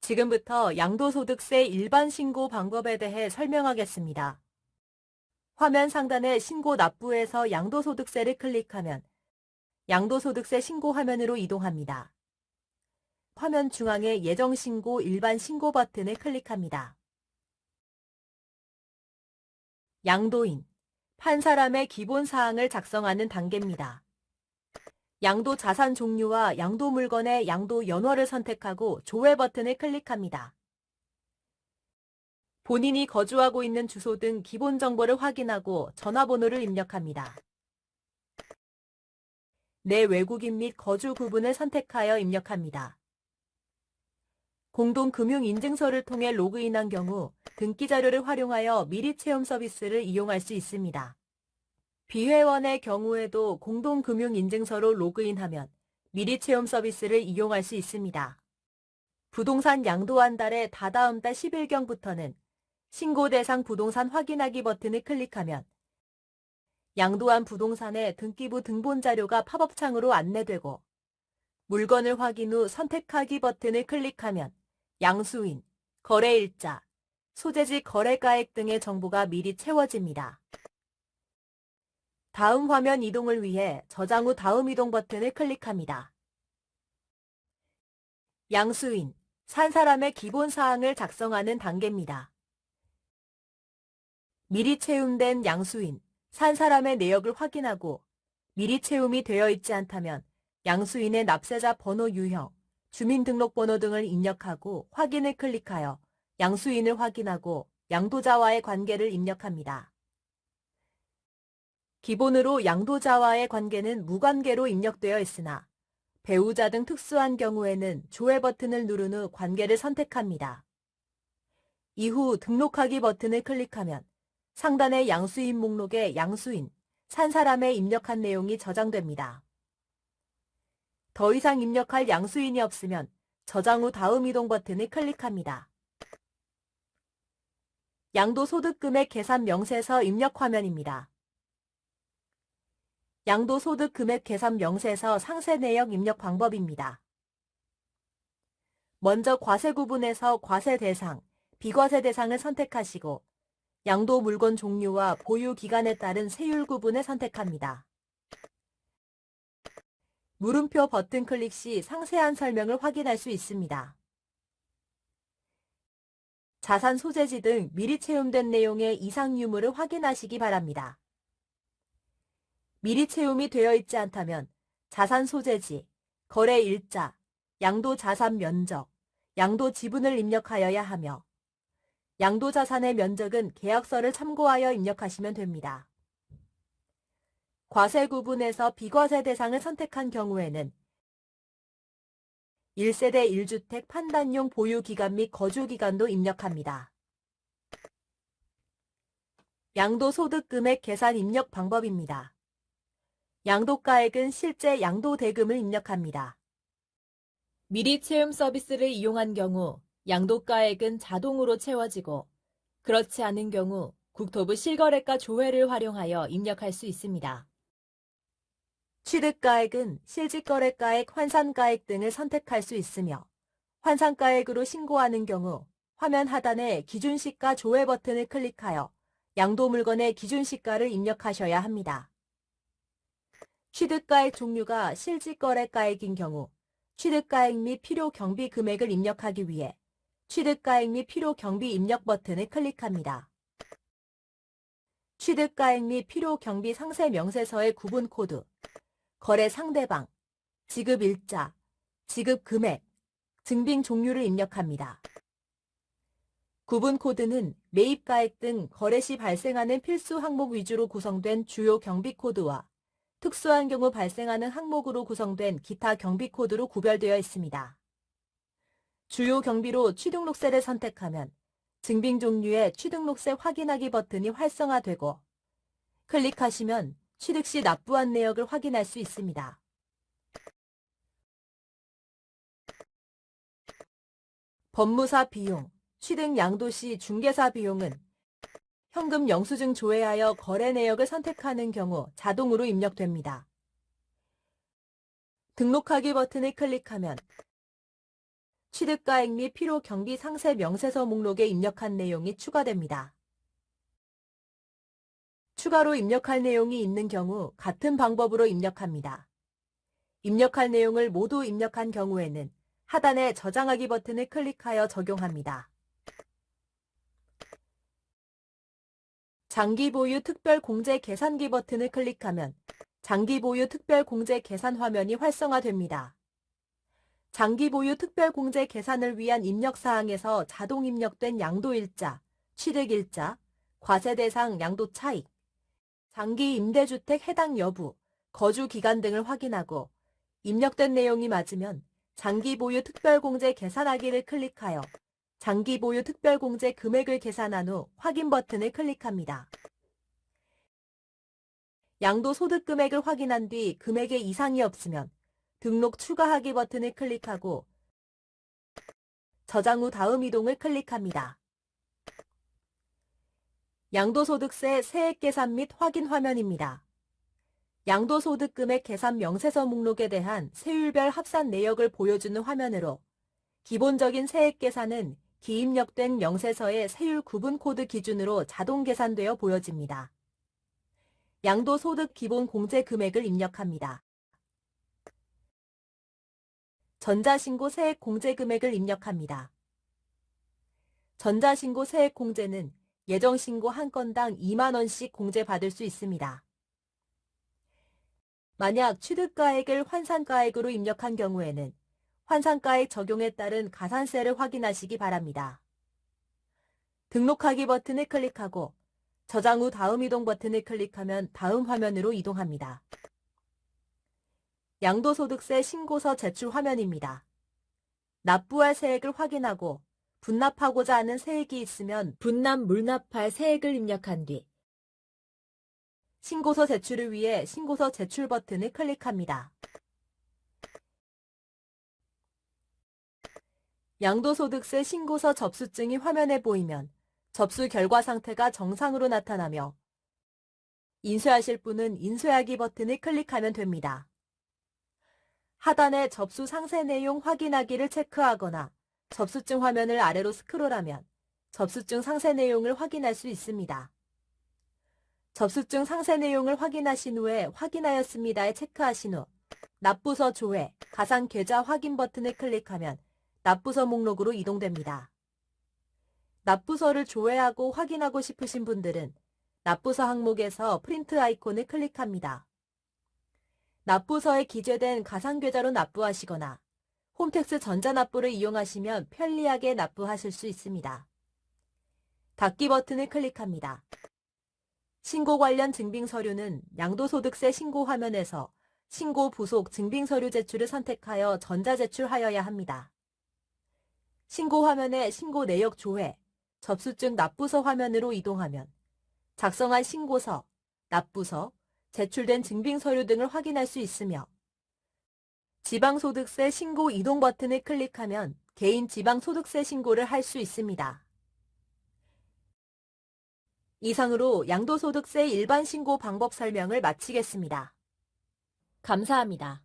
지금부터 양도소득세 일반 신고 방법에 대해 설명하겠습니다. 화면 상단의 신고 납부에서 양도소득세를 클릭하면 양도소득세 신고 화면으로 이동합니다. 화면 중앙의 예정신고 일반 신고 버튼을 클릭합니다. 양도인, 판 사람의 기본 사항을 작성하는 단계입니다. 양도 자산 종류와 양도 물건의 양도 연월을 선택하고 조회 버튼을 클릭합니다. 본인이 거주하고 있는 주소 등 기본 정보를 확인하고 전화번호를 입력합니다. 내 외국인 및 거주 구분을 선택하여 입력합니다. 공동금융인증서를 통해 로그인한 경우 등기 자료를 활용하여 미리 체험 서비스를 이용할 수 있습니다. 비회원의 경우에도 공동금융인증서로 로그인하면 미리 체험 서비스를 이용할 수 있습니다. 부동산 양도한 달의 다다음 달 10일경부터는 신고 대상 부동산 확인하기 버튼을 클릭하면 양도한 부동산의 등기부 등본 자료가 팝업 창으로 안내되고 물건을 확인 후 선택하기 버튼을 클릭하면 양수인, 거래일자, 소재지 거래가액 등의 정보가 미리 채워집니다. 다음 화면 이동을 위해 저장 후 다음 이동 버튼을 클릭합니다. 양수인, 산 사람의 기본 사항을 작성하는 단계입니다. 미리 채움된 양수인, 산 사람의 내역을 확인하고 미리 채움이 되어 있지 않다면 양수인의 납세자 번호 유형, 주민등록번호 등을 입력하고 확인을 클릭하여 양수인을 확인하고 양도자와의 관계를 입력합니다. 기본으로 양도자와의 관계는 무관계로 입력되어 있으나 배우자 등 특수한 경우에는 조회 버튼을 누른 후 관계를 선택합니다. 이후 등록하기 버튼을 클릭하면 상단의 양수인 목록에 양수인, 산 사람의 입력한 내용이 저장됩니다. 더 이상 입력할 양수인이 없으면 저장 후 다음 이동 버튼을 클릭합니다. 양도소득금액 계산 명세서 입력 화면입니다. 양도소득금액 계산 명세서 상세 내역 입력 방법입니다. 먼저 과세 구분에서 과세 대상, 비과세 대상을 선택하시고 양도 물건 종류와 보유 기간에 따른 세율 구분을 선택합니다. 물음표 버튼 클릭 시 상세한 설명을 확인할 수 있습니다. 자산 소재지 등 미리 채움된 내용의 이상 유무를 확인하시기 바랍니다. 미리 채움이 되어 있지 않다면 자산 소재지, 거래 일자, 양도 자산 면적, 양도 지분을 입력하여야 하며 양도 자산의 면적은 계약서를 참고하여 입력하시면 됩니다. 과세 구분에서 비과세 대상을 선택한 경우에는 1세대 1주택 판단용 보유기간 및 거주기간도 입력합니다. 양도소득금액 계산 입력 방법입니다. 양도가액은 실제 양도대금을 입력합니다. 미리 채움 서비스를 이용한 경우 양도가액은 자동으로 채워지고 그렇지 않은 경우 국토부 실거래가 조회를 활용하여 입력할 수 있습니다. 취득가액은 실직거래가액, 환산가액 등을 선택할 수 있으며 환산가액으로 신고하는 경우 화면 하단의 기준시가 조회 버튼을 클릭하여 양도물건의 기준시가를 입력하셔야 합니다. 취득가액 종류가 실직거래가액인 경우 취득가액 및 필요경비 금액을 입력하기 위해 취득가액 및 필요경비 입력 버튼을 클릭합니다. 취득가액 및 필요경비 상세 명세서의 구분 코드, 거래 상대방, 지급 일자, 지급 금액, 증빙 종류를 입력합니다. 구분 코드는 매입가액 등 거래 시 발생하는 필수 항목 위주로 구성된 주요 경비 코드와 특수한 경우 발생하는 항목으로 구성된 기타 경비 코드로 구별되어 있습니다. 주요 경비로 취등록세를 선택하면 증빙 종류의 취등록세 확인하기 버튼이 활성화되고 클릭하시면 취득 시 납부한 내역을 확인할 수 있습니다. 법무사 비용, 취득 양도 시 중개사 비용은 현금 영수증 조회하여 거래 내역을 선택하는 경우 자동으로 입력됩니다. 등록하기 버튼을 클릭하면 취득가액 및 필요 경비 상세 명세서 목록에 입력한 내용이 추가됩니다. 추가로 입력할 내용이 있는 경우 같은 방법으로 입력합니다. 입력할 내용을 모두 입력한 경우에는 하단의 저장하기 버튼을 클릭하여 적용합니다. 장기 보유 특별 공제 계산기 버튼을 클릭하면 장기 보유 특별 공제 계산 화면이 활성화됩니다. 장기 보유 특별 공제 계산을 위한 입력 사항에서 자동 입력된 양도일자, 취득일자, 과세 대상 양도 차익, 장기 임대주택 해당 여부, 거주 기간 등을 확인하고 입력된 내용이 맞으면 장기 보유 특별 공제 계산하기를 클릭하여 장기 보유 특별 공제 금액을 계산한 후 확인 버튼을 클릭합니다. 양도소득 금액을 확인한 뒤 금액에 이상이 없으면 등록 추가하기 버튼을 클릭하고 저장 후 다음 이동을 클릭합니다. 양도소득세 세액 계산 및 확인 화면입니다. 양도소득 금액 계산 명세서 목록에 대한 세율별 합산 내역을 보여주는 화면으로 기본적인 세액 계산은 기입력된 명세서의 세율 구분 코드 기준으로 자동 계산되어 보여집니다. 양도소득 기본 공제 금액을 입력합니다. 전자신고 세액 공제 금액을 입력합니다. 전자신고 세액 공제는 예정신고 한 건당 2만 원씩 공제받을 수 있습니다. 만약 취득가액을 환산가액으로 입력한 경우에는 환산가액 적용에 따른 가산세를 확인하시기 바랍니다. 등록하기 버튼을 클릭하고 저장 후 다음 이동 버튼을 클릭하면 다음 화면으로 이동합니다. 양도소득세 신고서 제출 화면입니다. 납부할 세액을 확인하고 분납하고자 하는 세액이 있으면 분납 물납할 세액을 입력한 뒤 신고서 제출을 위해 신고서 제출 버튼을 클릭합니다. 양도소득세 신고서 접수증이 화면에 보이면 접수 결과 상태가 정상으로 나타나며 인쇄하실 분은 인쇄하기 버튼을 클릭하면 됩니다. 하단의 접수 상세 내용 확인하기를 체크하거나 접수증 화면을 아래로 스크롤하면 접수증 상세 내용을 확인할 수 있습니다. 접수증 상세 내용을 확인하신 후에 확인하였습니다에 체크하신 후 납부서 조회, 가상 계좌 확인 버튼을 클릭하면 납부서 목록으로 이동됩니다. 납부서를 조회하고 확인하고 싶으신 분들은 납부서 항목에서 프린트 아이콘을 클릭합니다. 납부서에 기재된 가상계좌로 납부하시거나 홈택스 전자납부를 이용하시면 편리하게 납부하실 수 있습니다. 닫기 버튼을 클릭합니다. 신고 관련 증빙서류는 양도소득세 신고 화면에서 신고 부속 증빙서류 제출을 선택하여 전자제출하여야 합니다. 신고 화면의 신고 내역 조회, 접수증 납부서 화면으로 이동하면 작성한 신고서, 납부서, 제출된 증빙서류 등을 확인할 수 있으며 지방소득세 신고 이동 버튼을 클릭하면 개인 지방소득세 신고를 할 수 있습니다. 이상으로 양도소득세 일반 신고 방법 설명을 마치겠습니다. 감사합니다.